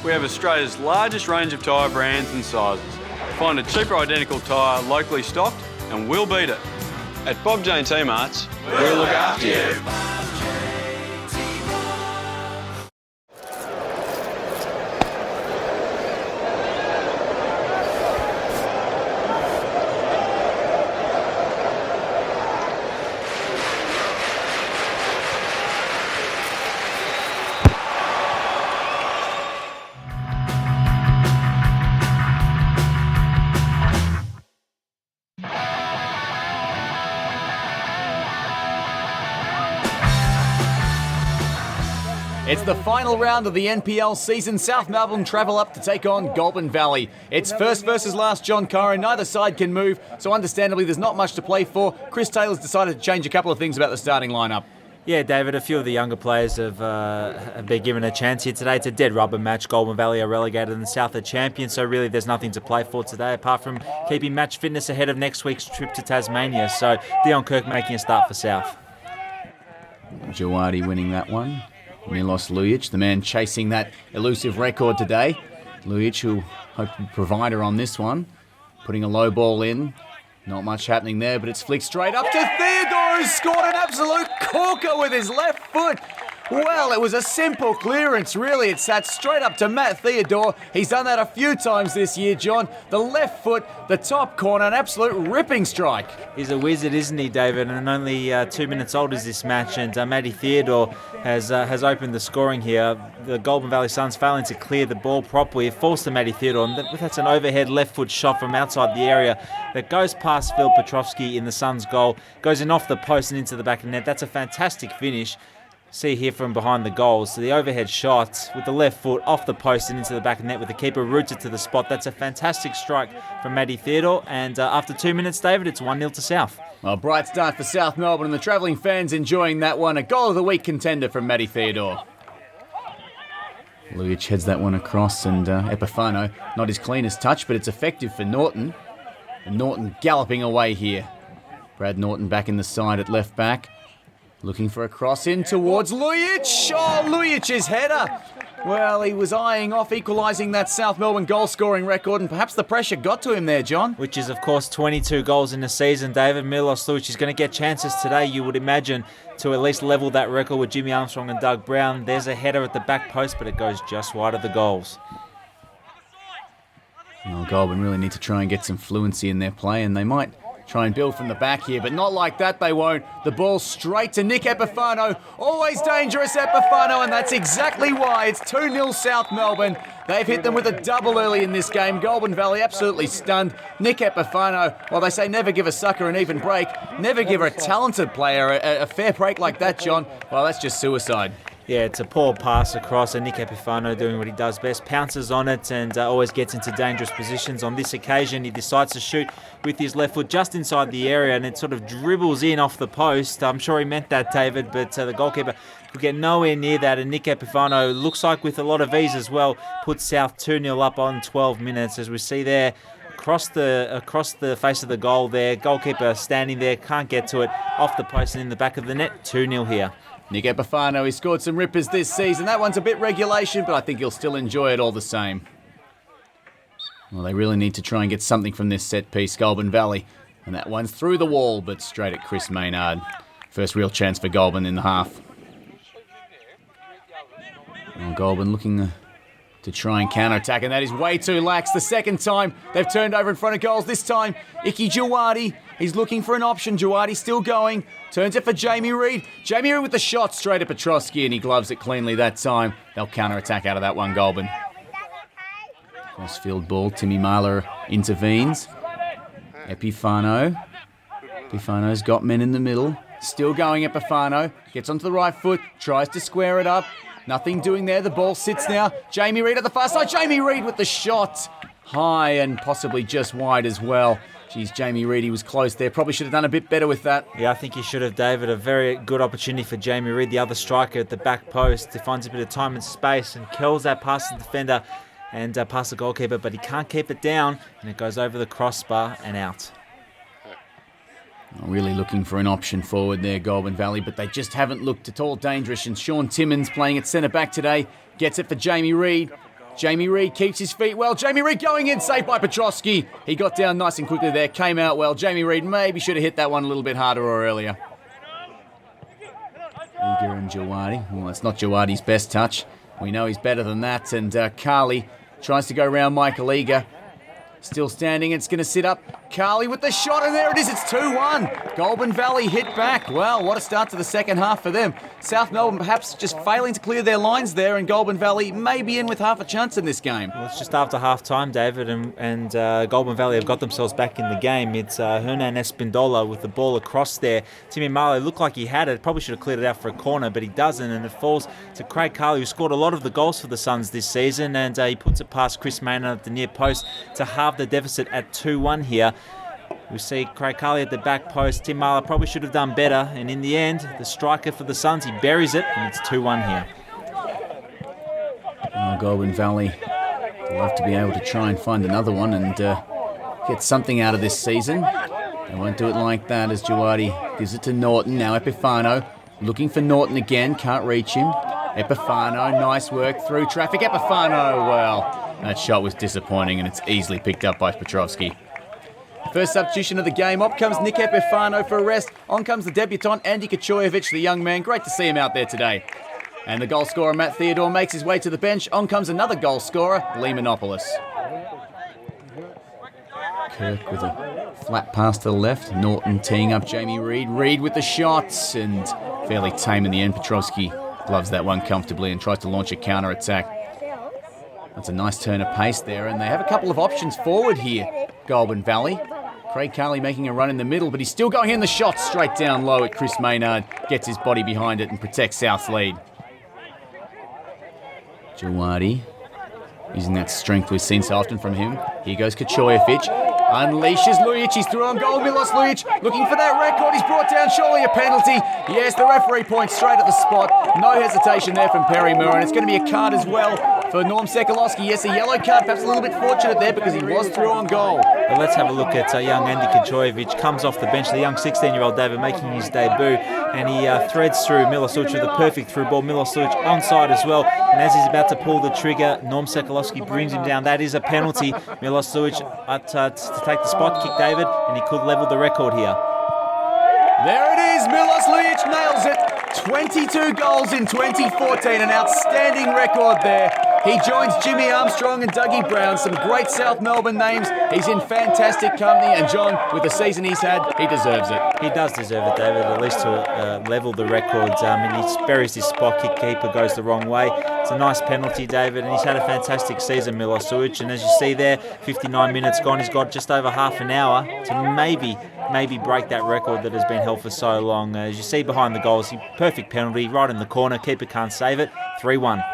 we have Australia's largest range of tyre brands and sizes. Find a cheaper identical tyre locally stocked and we'll beat it. At Bob Jane T-Marts, we'll look after you. It's the final round of the NPL season. South Melbourne travel up to take on Goulburn Valley. It's first versus last, John Curran. Neither side can move, so understandably there's not much to play for. Chris Taylor's decided to change a couple of things about the starting lineup. Yeah, David, a few of the younger players have been given a chance here today. It's a dead rubber match. Goulburn Valley are relegated and South are champions, so really there's nothing to play for today apart from keeping match fitness ahead of next week's trip to Tasmania. So Dion Kirk making a start for South. Jawadi winning that one. Milos Lujic, the man chasing that elusive record today. Lujic, who hoped to provide her on this one. Putting a low ball in. Not much happening there, but it's flicked straight up to Theodore, who scored an absolute corker with his left foot. Well, it was a simple clearance, really. It sat straight up to Matt Theodore. He's done that a few times this year, John. The left foot, the top corner, an absolute ripping strike. He's a wizard, isn't he, David? And only 2 minutes old is this match, and Matty Theodore has opened the scoring here. The Goulburn Valley Suns failing to clear the ball properly. It falls to Matty Theodore, and that's an overhead left foot shot from outside the area that goes past Phil Petrovski in the Suns' goal, goes in off the post and into the back of the net. That's a fantastic finish. See here from behind the goals. So the overhead shot with the left foot off the post and into the back of the net with the keeper rooted to the spot. That's a fantastic strike from Matty Theodore. And after 2 minutes, David, it's 1-0 to South. Well, bright start for South Melbourne and the travelling fans enjoying that one. A goal of the week contender from Matty Theodore. Lujic heads that one across and Epifano, not his cleanest touch, but it's effective for Norton. And Norton galloping away here. Brad Norton back in the side at left back. Looking for a cross in towards Lujic. Oh, Lujic's header. Well, he was eyeing off equalising that South Melbourne goal-scoring record, and perhaps the pressure got to him there, John. Which is, of course, 22 goals in the season, David. Milos Lujic is going to get chances today, you would imagine, to at least level that record with Jimmy Armstrong and Doug Brown. There's a header at the back post, but it goes just wide of the goals. Well, Goulburn really need to try and get some fluency in their play, and they might try and build from the back here, but not like that, they won't. The ball straight to Nick Epifano. Always dangerous, Epifano, and that's exactly why. It's 2-0 South Melbourne. They've hit them with a double early in this game. Goulburn Valley absolutely stunned. Nick Epifano, well, they say never give a sucker an even break. Never give a talented player a fair break like that, John. Well, that's just suicide. Yeah, it's a poor pass across, and Nick Epifano doing what he does best, pounces on it and always gets into dangerous positions. On this occasion, he decides to shoot with his left foot just inside the area, and it sort of dribbles in off the post. I'm sure he meant that, David, but the goalkeeper could get nowhere near that, and Nick Epifano, looks like with a lot of ease as well, puts South 2-0 up on 12 minutes, as we see there. Across the face of the goal there, goalkeeper standing there, can't get to it, off the post and in the back of the net, 2-0 here. Nick Epifano, he scored some rippers this season. That one's a bit regulation, but I think he'll still enjoy it all the same. Well, they really need to try and get something from this set piece, Goulburn Valley. And that one's through the wall, but straight at Chris Maynard. First real chance for Goulburn in the half. Well, Goulburn looking to try and counter-attack, and that is way too lax. The second time they've turned over in front of goals. This time, Icky Jawadi, he's looking for an option. Jawadi still going. Turns it for Jamie Reid. Jamie Reid with the shot straight at Petrovski, and he gloves it cleanly that time. They'll counter-attack out of that one, Goulburn. Crossfield ball, Timmy Marler intervenes. Epifano. Epifano's got men in the middle. Still going Epifano. Gets onto the right foot, tries to square it up. Nothing doing there. The ball sits now. Jamie Reid at the far side. Jamie Reid with the shot. High and possibly just wide as well. Geez, Jamie Reid, he was close there. Probably should have done a bit better with that. Yeah, I think he should have, David. A very good opportunity for Jamie Reid, the other striker at the back post, to find a bit of time and space and kills that past the defender and past the goalkeeper, but he can't keep it down, and it goes over the crossbar and out. Really looking for an option forward there, Goulburn Valley, but they just haven't looked at all dangerous. And Sean Timmins playing at centre-back today. Gets it for Jamie Reid. Jamie Reid keeps his feet well. Jamie Reid going in, saved by Petrovski. He got down nice and quickly there, came out well. Jamie Reid maybe should have hit that one a little bit harder or earlier. Eager and Jawadi. Well, it's not Jawadi's best touch. We know he's better than that. And Carly tries to go round Michael Eager. Still standing, it's going to sit up. Carly with the shot, and there it is, it's 2-1. Goulburn Valley hit back. Well, what a start to the second half for them. South Melbourne perhaps just failing to clear their lines there, and Goulburn Valley may be in with half a chance in this game. Well, it's just after half-time, David, and Goulburn Valley have got themselves back in the game. It's Hernan Espindola with the ball across there. Timmy Marlowe looked like he had it. Probably should have cleared it out for a corner, but he doesn't, and it falls to Craig Carly, who scored a lot of the goals for the Suns this season, and he puts it past Chris Maynard at the near post to halve the deficit at 2-1 here. We see Craig Carly at the back post. Tim Marlowe probably should have done better, and in the end, the striker for the Suns, he buries it, and it's 2-1 here. Goulburn Valley love to be able to try and find another one and get something out of this season. They won't do it like that as Jawadi gives it to Norton. Now Epifano looking for Norton again, can't reach him. Epifano, nice work through traffic. Epifano, well, that shot was disappointing and it's easily picked up by Petrovski. First substitution of the game. Up comes Nick Epifano for a rest. On comes the debutant Andy Kachoyevic, the young man. Great to see him out there today. And the goal scorer Matt Theodore makes his way to the bench. On comes another goal scorer, Lee Manopoulos. Kirk with a flat pass to the left. Norton teeing up Jamie Reid. Reid with the shots and fairly tame in the end. Petrovski gloves that one comfortably and tries to launch a counter-attack. That's a nice turn of pace there, and they have a couple of options forward here, Goulburn Valley. Craig Carly making a run in the middle, but he's still going in the shot straight down low at Chris Maynard. Gets his body behind it and protects South's lead. Jawadi, using that strength we've seen so often from him. Here goes Kachoyevic. Unleashes Lujic. He's through on goal. Milos Lujic looking for that record. He's brought down, surely a penalty. Yes, the referee points straight at the spot. No hesitation there from Perry Moore, and it's going to be a card as well for Norm Sekulowski. Yes, a yellow card. Perhaps a little bit fortunate there because he was through on goal. But let's have a look at young Andy Kachoyevic. Comes off the bench, the young 16-year-old David making his debut, and he threads through Milos Lujic with a perfect through ball. Milos Lujic onside as well, and as he's about to pull the trigger, Norm Sekulowski brings him down. That is a penalty. Milos Lujic to take the spot kick, David, and he could level the record here. There it is. Milos Lujic nails it. 22 goals in 2014, an outstanding record there. He joins Jimmy Armstrong and Dougie Brown, some great South Melbourne names. He's in fantastic company, and John, with the season he's had, he deserves it. He does deserve it, David, at least to level the records. He buries his spot kick, keeper goes the wrong way. It's a nice penalty, David, and he's had a fantastic season, Milos Lujic. And as you see there, 59 minutes gone, he's got just over half an hour to maybe break that record that has been held for so long. As you see behind the goals, perfect penalty, right in the corner, keeper can't save it, 3-1.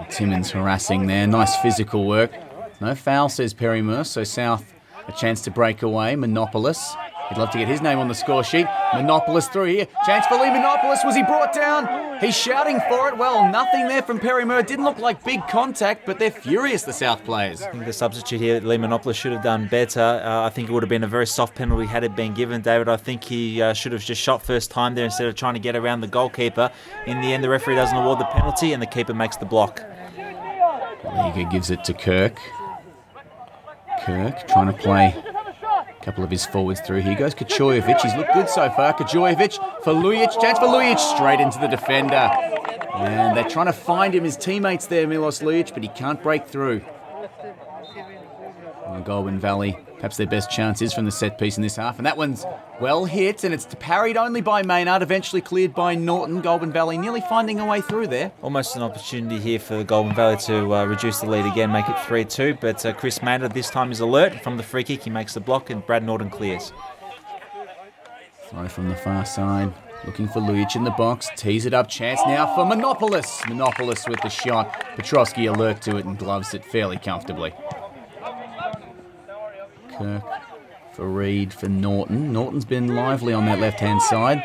Timmins harassing there, nice physical work. No foul, says Perry Moore, so South a chance to break away. Manopoulos, he'd love to get his name on the score sheet. Manopoulos through here, chance for Lee Manopoulos. Was he brought down? He's shouting for it. Well, nothing there from Perry Moore. Didn't look like big contact, but they're furious, the South players. I think the substitute here, Lee Manopoulos, should have done better. I think it would have been a very soft penalty had it been given, David. I think he should have just shot first time there instead of trying to get around the goalkeeper. In the end, the referee doesn't award the penalty and the keeper makes the block. Liga gives it to Kirk. Kirk trying to play a couple of his forwards through. Here goes Kachoyevic. He's looked good so far. Kachoyevic for Lujic. Chance for Lujic. Straight into the defender. And they're trying to find him, his teammates there, Milos Lujic, but he can't break through. Goulburn Valley, perhaps their best chance is from the set piece in this half. And that one's well hit, and it's parried only by Maynard, eventually cleared by Norton. Goulburn Valley nearly finding a way through there. Almost an opportunity here for Goulburn Valley to reduce the lead again, make it 3-2. But Chris Maynard this time is alert. From the free kick, he makes the block, and Brad Norton clears. Throw from the far side. Looking for Lujic in the box. Tees it up. Chance now for Manopoulos. Manopoulos with the shot. Petrovski alert to it and gloves it fairly comfortably. Kirk for Reid for Norton. Norton's been lively on that left-hand side.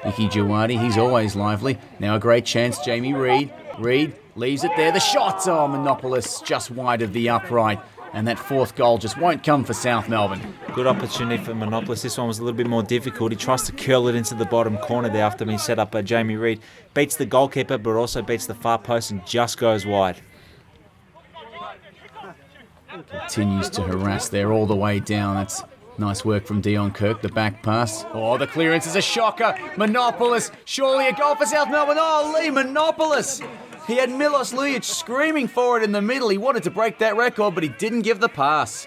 Nicky Jawadi, he's always lively. Now a great chance, Jamie Reid. Reid leaves it there. The shot! Oh, Manopoulos just wide of the upright. And that fourth goal just won't come for South Melbourne. Good opportunity for Manopoulos. This one was a little bit more difficult. He tries to curl it into the bottom corner there after being set up by Jamie Reid. Beats the goalkeeper, but also beats the far post and just goes wide. Continues to harass there all the way down. That's nice work from Dion Kirk, the back pass. Oh, the clearance is a shocker. Monopolis, surely a goal for South Melbourne. Oh, Lee Monopolis. He had Milos Lujic screaming for it in the middle. He wanted to break that record, but he didn't give the pass.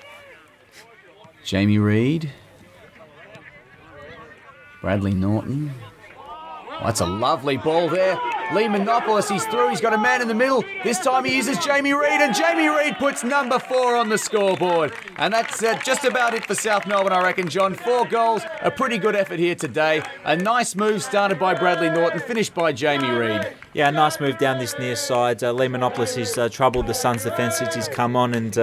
Jamie Reid. Bradley Norton. Oh, that's a lovely ball there. Lee Monopolis, he's through. He's got a man in the middle. This time he uses Jamie Reid, and Jamie Reid puts number 4 on the scoreboard. And that's just about it for South Melbourne, I reckon, John. 4 goals, a pretty good effort here today. A nice move started by Bradley Norton, finished by Jamie Reid. Yeah, nice move down this near side. Lee Monopolis has troubled the Suns' defence since he's come on, and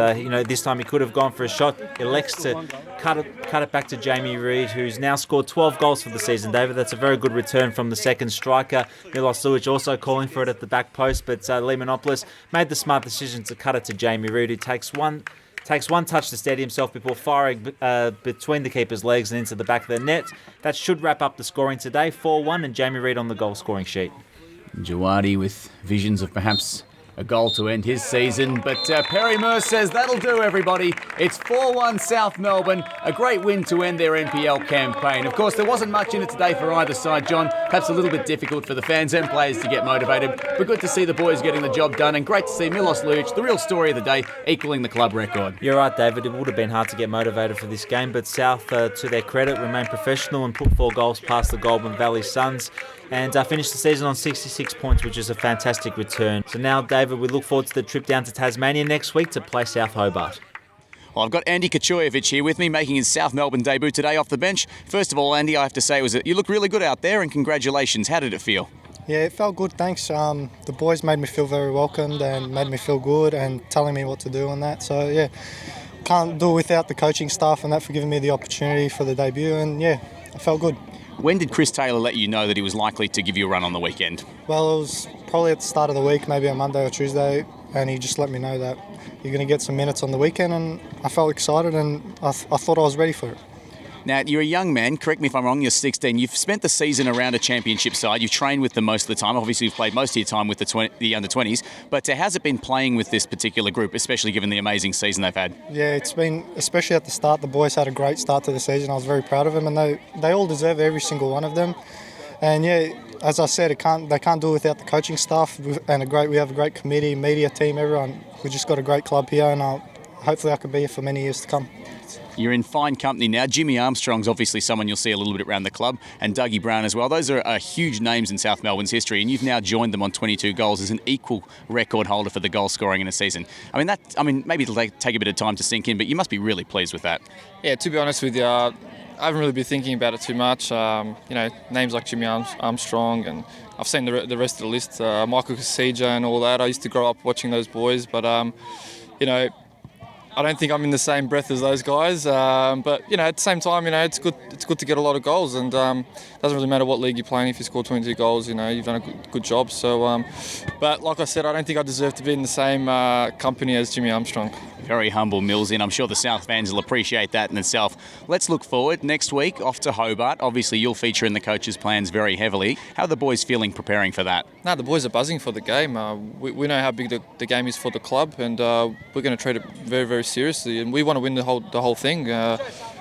this time he could have gone for a shot. Elects to cut it back to Jamie Reid, who's now scored 12 goals for the season, David. That's a very good return from the second striker. Milos Lujic also calling for it at the back post, but Lee Monopolis made the smart decision to cut it to Jamie Reid, who takes one touch to steady himself before firing between the keeper's legs and into the back of the net. That should wrap up the scoring today. 4-1, and Jamie Reid on the goal scoring sheet. Jawadi with visions of perhaps a goal to end his season, but Perry Moore says that'll do, everybody. It's 4-1 South Melbourne, a great win to end their NPL campaign. Of course, there wasn't much in it today for either side, John. Perhaps a little bit difficult for the fans and players to get motivated, but good to see the boys getting the job done, and great to see Milos Lujic, the real story of the day, equaling the club record. You're right, David. It would have been hard to get motivated for this game, but South, to their credit, remained professional and put 4 goals past the Goulburn Valley Suns, and finished the season on 66 points, which is a fantastic return. So now, David, we look forward to the trip down to Tasmania next week to play South Hobart. Well, I've got Andy Kachoyevich here with me, making his South Melbourne debut today off the bench. First of all, Andy, I have to say, you look really good out there, and congratulations. How did it feel? Yeah, it felt good, thanks. The boys made me feel very welcomed and made me feel good and telling me what to do and that. So, yeah, can't do without the coaching staff and that for giving me the opportunity for the debut, and, yeah, it felt good. When did Chris Taylor let you know that he was likely to give you a run on the weekend? Well, it was probably at the start of the week, maybe on Monday or Tuesday, and he just let me know that you're going to get some minutes on the weekend, and I felt excited, and I thought I was ready for it. Now, you're a young man, correct me if I'm wrong, you're 16. You've spent the season around a championship side. You've trained with them most of the time. Obviously, you've played most of your time with the under-20s. But how's it been playing with this particular group, especially given the amazing season they've had? Yeah, it's been, especially at the start, the boys had a great start to the season. I was very proud of them, and they all deserve every single one of them. And, yeah, as I said, they can't do it without the coaching staff, and we have a great committee, media team, everyone. We've just got a great club here, and hopefully I can be here for many years to come. You're in fine company now. Jimmy Armstrong's obviously someone you'll see a little bit around the club, and Dougie Brown as well. Those are huge names in South Melbourne's history, and you've now joined them on 22 goals as an equal record holder for the goal scoring in a season. Maybe it'll take a bit of time to sink in, but you must be really pleased with that. Yeah, to be honest with you, I haven't really been thinking about it too much. Names like Jimmy Armstrong, and I've seen the rest of the list, Michael Casija and all that. I used to grow up watching those boys, but I don't think I'm in the same breath as those guys, but at the same time, it's good to get a lot of goals, and doesn't really matter what league you're playing. If you score 22 goals, you've done a good job. So, but like I said, I don't think I deserve to be in the same company as Jimmy Armstrong. Very humble Mills in. I'm sure the South fans will appreciate that in itself. Let's look forward. Next week, off to Hobart. Obviously, you'll feature in the coaches' plans very heavily. How are the boys feeling preparing for that? No, the boys are buzzing for the game. We know how big the game is for the club, and we're going to treat it very, very seriously. And we want to win the whole thing.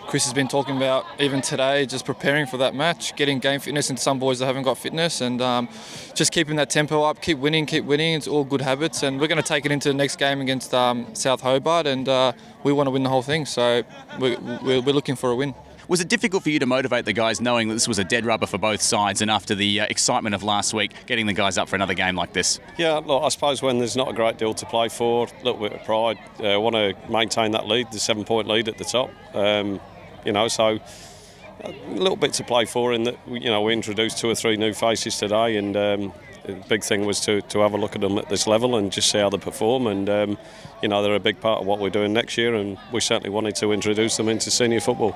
Chris has been talking about, even today, just preparing for that match, getting game fitness into some boys that haven't got fitness, and just keeping that tempo up, keep winning. It's all good habits, and we're going to take it into the next game against South Hobart, and we want to win the whole thing, so we're looking for a win. Was it difficult for you to motivate the guys knowing that this was a dead rubber for both sides, and after the excitement of last week, getting the guys up for another game like this? Yeah, look, I suppose when there's not a great deal to play for, a little bit of pride, want to maintain that lead, the 7-point lead at the top. So a little bit to play for in that, we introduced 2 or 3 new faces today, and the big thing was to have a look at them at this level and just see how they perform, and they're a big part of what we're doing next year, and we certainly wanted to introduce them into senior football.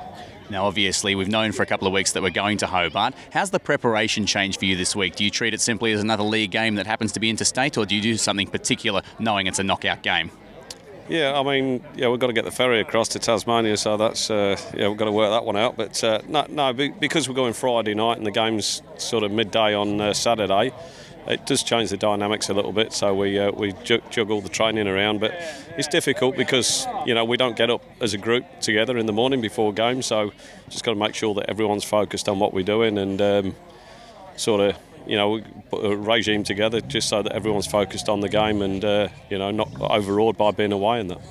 Now, obviously, we've known for a couple of weeks that we're going to Hobart. How's the preparation changed for you this week? Do you treat it simply as another league game that happens to be interstate, or do you do something particular knowing it's a knockout game? Yeah, we've got to get the ferry across to Tasmania, so that's, we've got to work that one out. But no, because we're going Friday night and the game's sort of midday on Saturday, it does change the dynamics a little bit. So we juggle the training around, but it's difficult because we don't get up as a group together in the morning before games. So just got to make sure that everyone's focused on what we're doing and sort of put a regime together just so that everyone's focused on the game and not overawed by being away in that.